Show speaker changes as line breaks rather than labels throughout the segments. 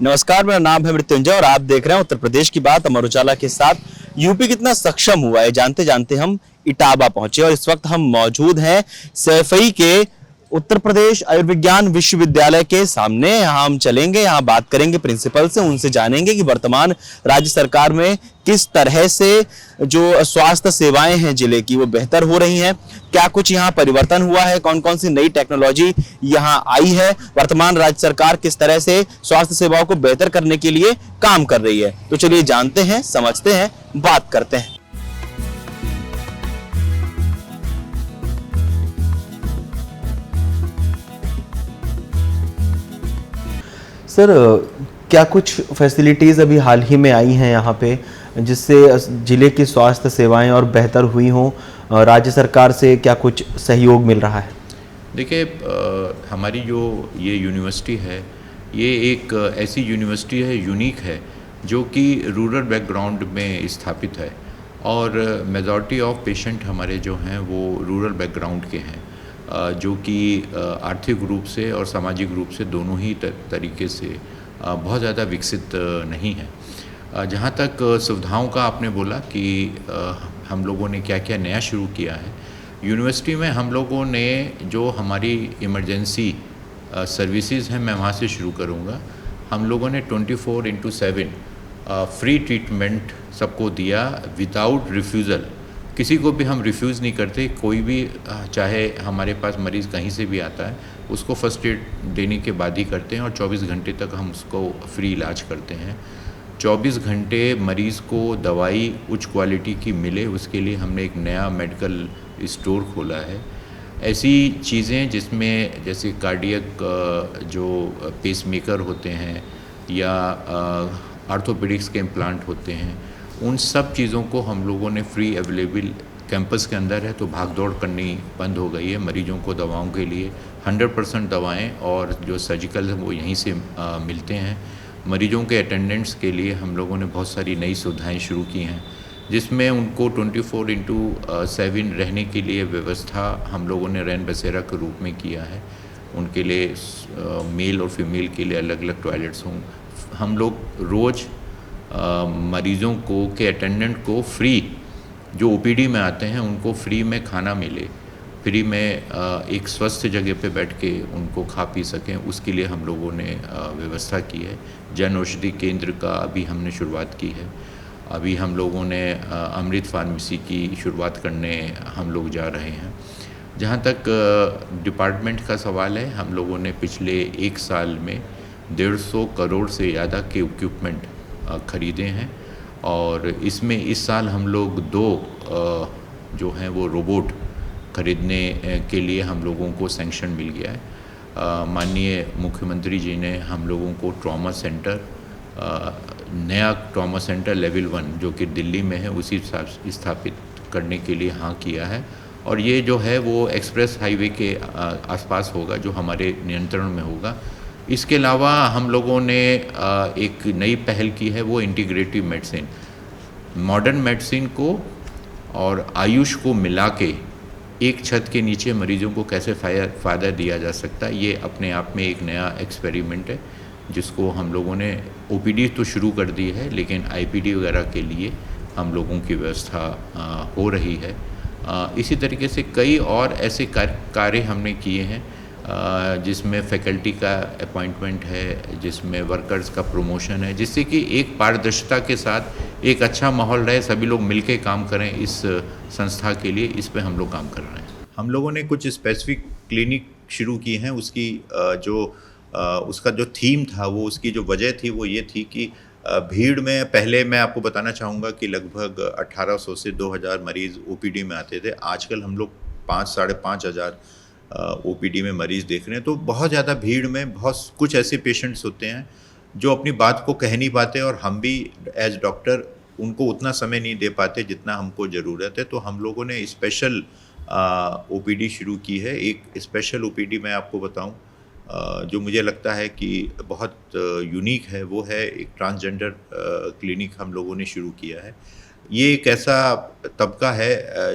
नमस्कार, मेरा नाम है मृत्युंजय और आप देख रहे हैं उत्तर प्रदेश की बात अमर उजाला के साथ। यूपी कितना सक्षम हुआ है जानते जानते हम इटावा पहुंचे और इस वक्त हम मौजूद हैं सैफई के उत्तर प्रदेश आयुर्विज्ञान विश्वविद्यालय के सामने। यहाँ हम चलेंगे, यहाँ बात करेंगे प्रिंसिपल से, उनसे जानेंगे कि वर्तमान राज्य सरकार में किस तरह से जो स्वास्थ्य सेवाएं हैं जिले की वो बेहतर हो रही हैं, क्या कुछ यहाँ परिवर्तन हुआ है, कौन कौन सी नई टेक्नोलॉजी यहाँ आई है, वर्तमान राज्य सरकार किस तरह से स्वास्थ्य सेवाओं को बेहतर करने के लिए काम कर रही है। तो चलिए जानते हैं, समझते हैं, बात करते हैं। सर, क्या कुछ फैसिलिटीज़ अभी हाल ही में आई हैं यहाँ पे जिससे जिले की स्वास्थ्य सेवाएं और बेहतर हुई हों? राज्य सरकार से क्या कुछ सहयोग मिल रहा है?
देखिए, हमारी जो ये यूनिवर्सिटी है, ये एक ऐसी यूनिवर्सिटी है, यूनिक है, जो कि रूरल बैकग्राउंड में स्थापित है और मेजॉरिटी ऑफ पेशेंट हमारे जो हैं वो रूरल बैकग्राउंड के हैं, जो कि आर्थिक रूप से और सामाजिक रूप से दोनों ही तरीके से बहुत ज़्यादा विकसित नहीं है। जहाँ तक सुविधाओं का आपने बोला कि हम लोगों ने क्या क्या नया शुरू किया है, यूनिवर्सिटी में हम लोगों ने जो हमारी इमरजेंसी सर्विसेज हैं, मैं वहाँ से शुरू करूँगा। हम लोगों ने 24/7 फ्री ट्रीटमेंट सबको दिया विदाउट रिफ्यूज़ल। किसी को भी हम रिफ्यूज़ नहीं करते, कोई भी चाहे हमारे पास मरीज़ कहीं से भी आता है उसको फर्स्ट एड देने के बाद ही करते हैं और 24 घंटे तक हम उसको फ्री इलाज करते हैं। 24 घंटे मरीज़ को दवाई उच्च क्वालिटी की मिले, उसके लिए हमने एक नया मेडिकल स्टोर खोला है। ऐसी चीज़ें जिसमें जैसे कार्डियक जो पेसमेकर होते हैं या आर्थोपेडिक्स के इम्प्लांट होते हैं, उन सब चीज़ों को हम लोगों ने फ्री अवेलेबल कैंपस के अंदर है, तो भाग दौड़ करनी बंद हो गई है। मरीजों को दवाओं के लिए 100% दवाएं और जो सर्जिकल है वो यहीं से मिलते हैं। मरीजों के अटेंडेंट्स के लिए हम लोगों ने बहुत सारी नई सुविधाएं शुरू की हैं, जिसमें उनको 24/7 रहने के लिए व्यवस्था हम लोगों ने रैन बसेरा के रूप में किया है। उनके लिए मेल और फीमेल के लिए अलग अलग टॉयलेट्स हों। हम लोग रोज़ मरीज़ों को के अटेंडेंट को फ्री, जो ओपीडी में आते हैं उनको फ्री में खाना मिले, फ्री में एक स्वस्थ जगह पे बैठ के उनको खा पी सकें, उसके लिए हम लोगों ने व्यवस्था की है। जन औषधि केंद्र का अभी हमने शुरुआत की है। अभी हम लोगों ने अमृत फार्मेसी की शुरुआत करने हम लोग जा रहे हैं। जहाँ तक डिपार्टमेंट का सवाल है, हम लोगों ने पिछले 1 साल में 150 करोड़ से ज़्यादा के इक्विपमेंट ख़रीदे हैं और इसमें इस साल हम लोग 2 जो हैं वो रोबोट ख़रीदने के लिए हम लोगों को सैंक्शन मिल गया है। माननीय मुख्यमंत्री जी ने हम लोगों को ट्रॉमा सेंटर, नया ट्रॉमा सेंटर लेवल 1 जो कि दिल्ली में है, उसी स्थापित करने के लिए हाँ किया है और ये जो है वो एक्सप्रेस हाईवे के आसपास होगा, जो हमारे नियंत्रण में होगा। इसके अलावा हम लोगों ने एक नई पहल की है, वो इंटीग्रेटिव मेडिसिन, मॉडर्न मेडिसिन को और आयुष को मिला के एक छत के नीचे मरीजों को कैसे फ़ायदा दिया जा सकता है, ये अपने आप में एक नया एक्सपेरिमेंट है, जिसको हम लोगों ने ओपीडी तो शुरू कर दी है, लेकिन आईपीडी वगैरह के लिए हम लोगों की व्यवस्था हो रही है। इसी तरीके से कई और ऐसे कार्य हमने किए हैं, जिसमें फैकल्टी का अपॉइंटमेंट है, जिसमें वर्कर्स का प्रमोशन है, जिससे कि एक पारदर्शिता के साथ एक अच्छा माहौल रहे, सभी लोग मिलके काम करें इस संस्था के लिए। इस पे हम लोग काम कर रहे हैं। हम लोगों ने कुछ स्पेसिफिक क्लिनिक शुरू की हैं। उसका जो थीम था, वो उसकी जो वजह थी वो ये थी कि भीड़ में पहले मैं आपको बताना चाहूँगा कि लगभग 1800 से 2000 मरीज़ ओपीडी में आते थे। आजकल हम लोग 5-5.5 हज़ार ओपीडी में मरीज़ देख रहे हैं। तो बहुत ज़्यादा भीड़ में बहुत कुछ ऐसे पेशेंट्स होते हैं जो अपनी बात को कह नहीं पाते और हम भी एज डॉक्टर उनको उतना समय नहीं दे पाते जितना हमको ज़रूरत है। तो हम लोगों ने स्पेशल ओपीडी शुरू की है। एक स्पेशल ओपीडी मैं आपको बताऊं, जो मुझे लगता है कि बहुत यूनिक है, वो है एक ट्रांसजेंडर क्लिनिक हम लोगों ने शुरू किया है। ये एक ऐसा तबका है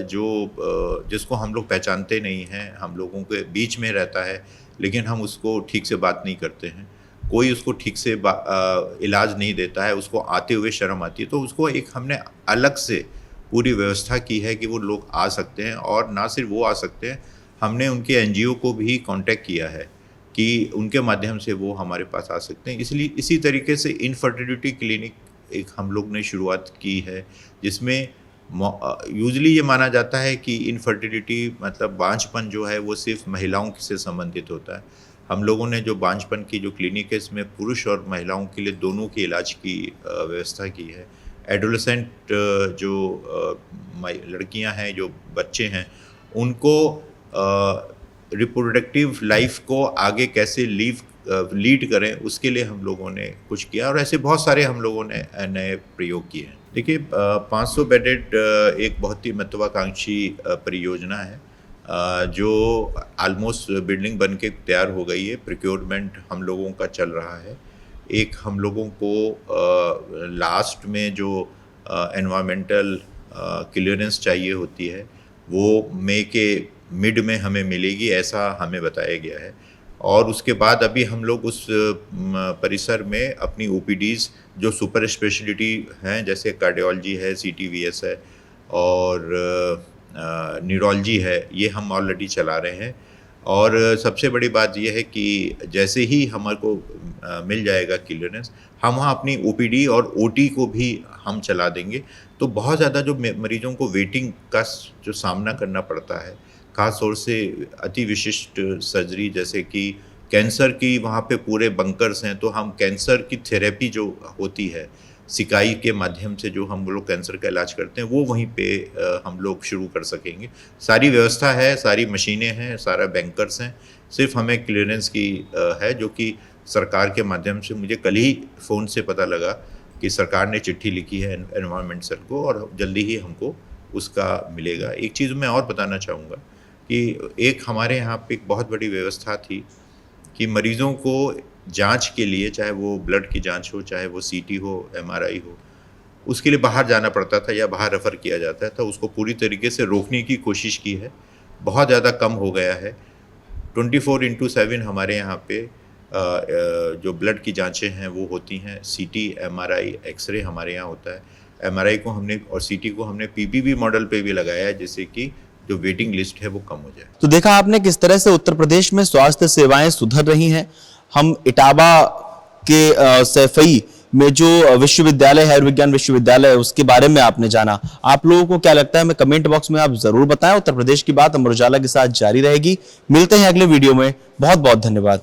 जिसको हम लोग पहचानते नहीं हैं, हम लोगों के बीच में रहता है, लेकिन हम उसको ठीक से बात नहीं करते हैं। कोई उसको ठीक से इलाज नहीं देता है, उसको आते हुए शर्म आती है, तो उसको एक हमने अलग से पूरी व्यवस्था की है कि वो लोग आ सकते हैं। और ना सिर्फ वो आ सकते हैं, हमने उनके एनजीओ को भी कांटेक्ट किया है कि उनके माध्यम से वो हमारे पास आ सकते हैं। इसलिए इसी तरीके से इनफर्टिलिटी क्लिनिक एक हम लोग ने शुरुआत की है, जिसमें यूजली ये माना जाता है कि इनफर्टिलिटी मतलब बांझपन जो है वो सिर्फ महिलाओं से संबंधित होता है। हम लोगों ने जो बांझपन की जो क्लिनिक है, इसमें पुरुष और महिलाओं के लिए दोनों के इलाज की व्यवस्था की है। एडोलेसेंट जो लड़कियां हैं, जो बच्चे हैं, उनको रिप्रोडक्टिव लाइफ को आगे कैसे लीड करें, उसके लिए हम लोगों ने कुछ किया। और ऐसे बहुत सारे हम लोगों ने नए प्रयोग किए हैं। देखिए, 500 बेडेड एक बहुत ही महत्वाकांक्षी परियोजना है, जो ऑलमोस्ट बिल्डिंग बन के तैयार हो गई है। प्रोक्योरमेंट हम लोगों का चल रहा है। एक हम लोगों को लास्ट में जो एनवायरमेंटल क्लियरेंस चाहिए होती है, वो मई के मिड में हमें मिलेगी, ऐसा हमें बताया गया है। और उसके बाद अभी हम लोग उस परिसर में अपनी ओपीडीज़ जो सुपर स्पेशलिटी हैं, जैसे कार्डियोलॉजी है, सीटीवीएस है और न्यूरोलॉजी है, ये हम ऑलरेडी चला रहे हैं। और सबसे बड़ी बात यह है कि जैसे ही हमारे को मिल जाएगा क्लियरेंस, हम वहाँ अपनी ओपीडी और ओटी को भी हम चला देंगे। तो बहुत ज़्यादा जो मरीजों को वेटिंग का जो सामना करना पड़ता है, खास तौर से अति विशिष्ट सर्जरी जैसे कि कैंसर की, वहाँ पे पूरे बंकर्स हैं, तो हम कैंसर की थेरेपी जो होती है सिकाई के माध्यम से, जो हम लोग कैंसर का इलाज करते हैं, वो वहीं पे हम लोग शुरू कर सकेंगे। सारी व्यवस्था है, सारी मशीनें हैं, सारा बैंकर्स हैं, सिर्फ हमें क्लियरेंस की है, जो कि सरकार के माध्यम से मुझे कल ही फ़ोन से पता लगा कि सरकार ने चिट्ठी लिखी है एनवायरमेंट सेल को, और जल्दी ही हमको उसका मिलेगा। एक चीज़ मैं और बताना चाहूँगा कि एक हमारे यहाँ पे एक बहुत बड़ी व्यवस्था थी कि मरीज़ों को जांच के लिए, चाहे वो ब्लड की जांच हो, चाहे वो सीटी हो, एमआरआई हो, उसके लिए बाहर जाना पड़ता था या बाहर रेफ़र किया जाता था। उसको पूरी तरीके से रोकने की कोशिश की है, बहुत ज़्यादा कम हो गया है। 24/7 हमारे यहाँ पे जो ब्लड की जांचें हैं वो होती हैं। सीटी, एमआरआई, एक्सरे हमारे यहाँ होता है। एमआरआई को हमने और सीटी को हमने पीपीपी मॉडल पे भी लगाया है, जिससे कि जो वेटिंग लिस्ट है वो कम हो जाए।
तो देखा आपने किस तरह से उत्तर प्रदेश में स्वास्थ्य सेवाएं सुधर रही हैं। हम इटाबा के सैफई में जो विश्वविद्यालय है, आयुर्विज्ञान विश्वविद्यालय है, उसके बारे में आपने जाना। आप लोगों को क्या लगता है, हमें कमेंट बॉक्स में आप जरूर बताएं। उत्तर प्रदेश की बात अमर उजाला के साथ जारी रहेगी। मिलते हैं अगले वीडियो में। बहुत बहुत धन्यवाद।